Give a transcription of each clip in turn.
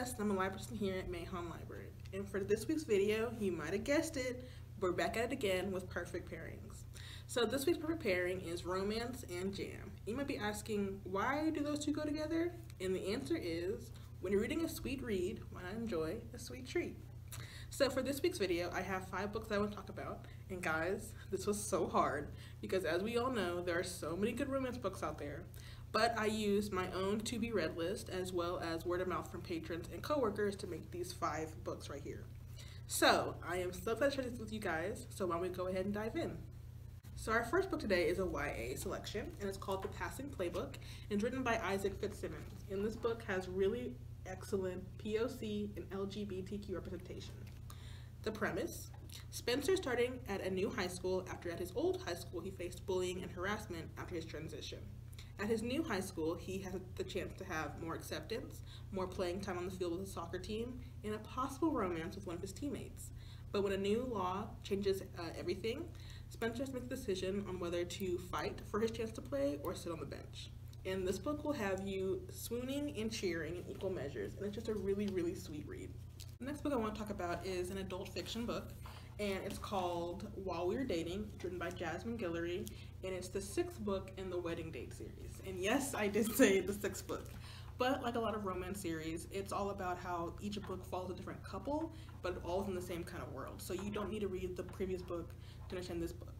Celeste, and I'm a library person here at Mayhem Library. And for this week's video, you might have guessed it, we're back at it again with perfect pairings. So this week's perfect pairing is romance and jam. You might be asking, why do those two go together? And the answer is, when you're reading a sweet read, why not enjoy a sweet treat? So for this week's video, I have 5 books I want to talk about. And guys, this was so hard because as we all know, there are so many good romance books out there. But I used my own to-be-read list as well as word of mouth from patrons and coworkers to make these 5 books right here. So I am so excited to share this with you guys, so why don't we go ahead and dive in. So our first book today is a YA selection, and it's called The Passing Playbook, and it's written by Isaac Fitzsimmons. And this book has really excellent POC and LGBTQ representation. The premise: Spencer starting at a new high school after at his old high school he faced bullying and harassment after his transition. At his new high school, he has the chance to have more acceptance, more playing time on the field with his soccer team, and a possible romance with one of his teammates. But when a new law changes everything, Spencer has to make a decision on whether to fight for his chance to play or sit on the bench. And this book will have you swooning and cheering in equal measures, and it's just a really, really sweet read. The next book I want to talk about is an adult fiction book, and it's called While We Were Dating. It's written by Jasmine Guillory, and it's the 6th book in the Wedding Date series. And yes, I did say the 6th book. But like a lot of romance series, it's all about how each book follows a different couple, but all in the same kind of world. So you don't need to read the previous book to understand this book.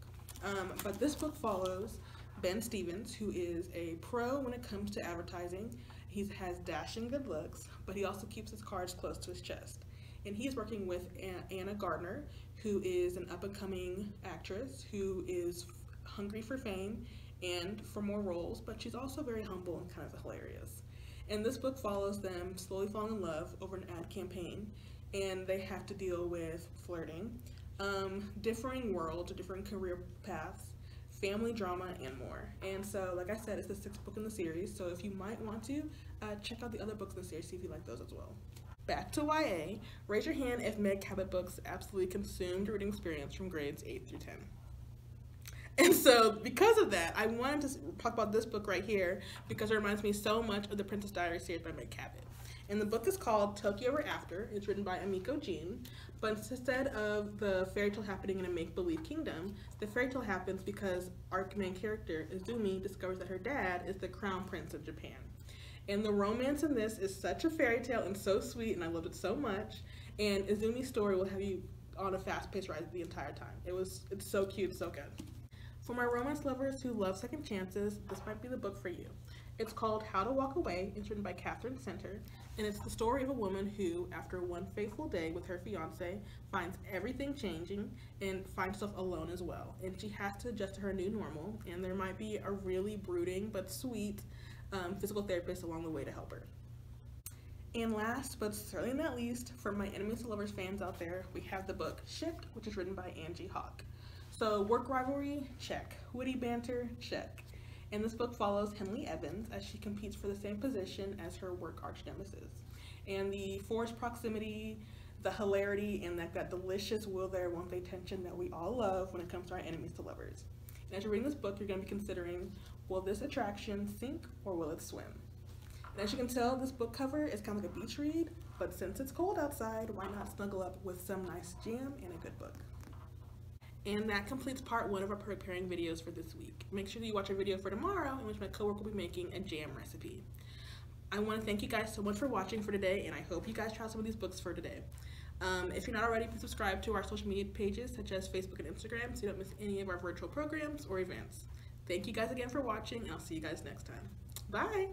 But this book follows Ben Stevens, who is a pro when it comes to advertising. He has dashing good looks, but he also keeps his cards close to his chest. And he's working with Anna Gardner, who is an up-and-coming actress who is hungry for fame and for more roles, but she's also very humble and kind of hilarious. And this book follows them slowly falling in love over an ad campaign, and they have to deal with flirting, differing worlds, different career paths, family drama, and more. And so, like I said, it's the 6th book in the series, so if you might want to, check out the other books in the series, see if you like those as well. Back to YA, raise your hand if Meg Cabot books absolutely consumed your reading experience from grades 8 through 10. And so, because of that, I wanted to talk about this book right here because it reminds me so much of the Princess Diaries series by Meg Cabot. And the book is called Tokyo Ever After. It's written by Amiko Jean, but instead of the fairy tale happening in a make-believe kingdom, the fairy tale happens because our main character, Izumi, discovers that her dad is the crown prince of Japan. And the romance in this is such a fairy tale and so sweet, and I loved it so much. And Izumi's story will have you on a fast-paced ride the entire time. It's so cute, so good. For my romance lovers who love second chances, this might be the book for you. It's called How to Walk Away. It's written by Catherine Center, and it's the story of a woman who, after one faithful day with her fiance, finds everything changing and finds herself alone as well. And she has to adjust to her new normal, and there might be a really brooding but sweet physical therapist along the way to help her. And last, but certainly not least, for my enemies to lovers fans out there, we have the book Shipped, which is written by Angie Hawk. So work rivalry, check. Witty banter, check. And this book follows Henley Evans as she competes for the same position as her work arch nemesis. And the forced proximity, the hilarity, and that delicious will there, won't they tension that we all love when it comes to our enemies to lovers. And as you're reading this book, you're going to be considering, will this attraction sink or will it swim? And as you can tell, this book cover is kind of like a beach read, but since it's cold outside, why not snuggle up with some nice jam and a good book? And that completes part 1 of our perfect pairing videos for this week. Make sure that you watch our video for tomorrow in which my coworker will be making a jam recipe. I want to thank you guys so much for watching for today, and I hope you guys try some of these books for today. If you're not already, please subscribe to our social media pages such as Facebook and Instagram so you don't miss any of our virtual programs or events. Thank you guys again for watching, and I'll see you guys next time. Bye!